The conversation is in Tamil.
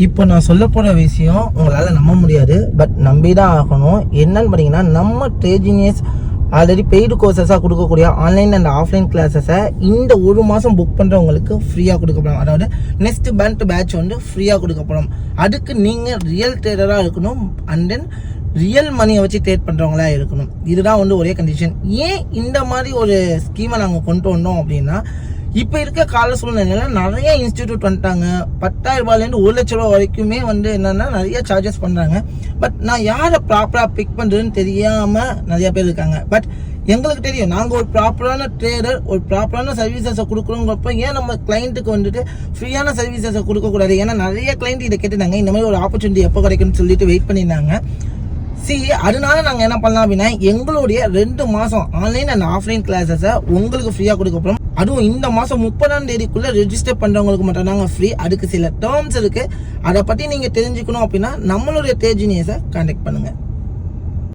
இப்போ நான் சொல்ல போகிற விஷயம் உங்களால் நம்ப முடியாது, பட் நம்பி தான் ஆகணும். என்னன்னு பார்த்தீங்கன்னா, நம்ம ட்ரேஜினியஸ் ஆல்ரெடி பெய்டு கோர்சஸாக கொடுக்கக்கூடிய ஆன்லைன் அண்ட் ஆஃப்லைன் கிளாஸஸை இந்த ஒரு மாதம் புக் பண்ணுறவங்களுக்கு ஃப்ரீயாக கொடுக்கப்படும். அதாவது நெக்ஸ்ட் பேட்ச் வந்து ஃப்ரீயாக கொடுக்கப்படும். அதுக்கு நீங்கள் ரியல் ட்ரேடராக இருக்கணும் அண்ட் தென் ரியல் மணியை வச்சு ட்ரேட் பண்ணுறவங்களா இருக்கணும். இதுதான் வந்து ஒரே கண்டிஷன். ஏன் இந்த மாதிரி ஒரு ஸ்கீமை நாங்கள் கொண்டு வந்தோம் அப்படின்னா, இப்போ இருக்க கால சூழ்நிலையில நிறைய இன்ஸ்டிடியூட் வந்துட்டாங்க. 10,000 ரூபாயிலேருந்து 1 லட்ச ரூபா வரைக்குமே வந்து என்னன்னா நிறைய சார்ஜஸ் பண்ணுறாங்க. பட் நான் யாரை ப்ராப்பராக பிக் பண்ணுறதுன்னு தெரியாமல் நிறைய பேர் இருக்காங்க. பட் எங்களுக்கு தெரியும், நாங்கள் ஒரு ப்ராப்பரான ட்ரேடர், ஒரு ப்ராப்பரான சர்வீசஸை கொடுக்குறோங்கிறப்ப ஏன் நம்ம கிளைண்ட்டுக்கு வந்துட்டு ஃப்ரீயான சர்வீசஸை கொடுக்கக்கூடாது? ஏன்னா நிறைய கிளைண்ட் இதை கேட்டுட்டாங்க, இந்த மாதிரி ஒரு ஆப்பர்ச்சுனிட்டி எப்போ கிடைக்கும்னு சொல்லிட்டு வெயிட் பண்ணியிருந்தாங்க. அதனால நாங்கள் என்ன பண்ணலாம் அப்படின்னா, எங்களுடைய 2 மாதம் ஆன்லைன் அண்ட் ஆஃப்லைன் கிளாஸஸை உங்களுக்கு ஃப்ரீயாக கொடுக்க போகிறோம். அதுவும் இந்த மாதம் 30ஆம் தேதிக்குள்ளே ரெஜிஸ்டர் பண்ணுறவங்களுக்கு மட்டும் தாங்க ஃப்ரீ. அதுக்கு சில டேர்ம்ஸ் இருக்குது. அதை பற்றி நீங்கள் தெரிஞ்சுக்கணும் அப்படின்னா நம்மளுடைய ட்ரேஜினியஸை கான்டாக்ட் பண்ணுங்கள்.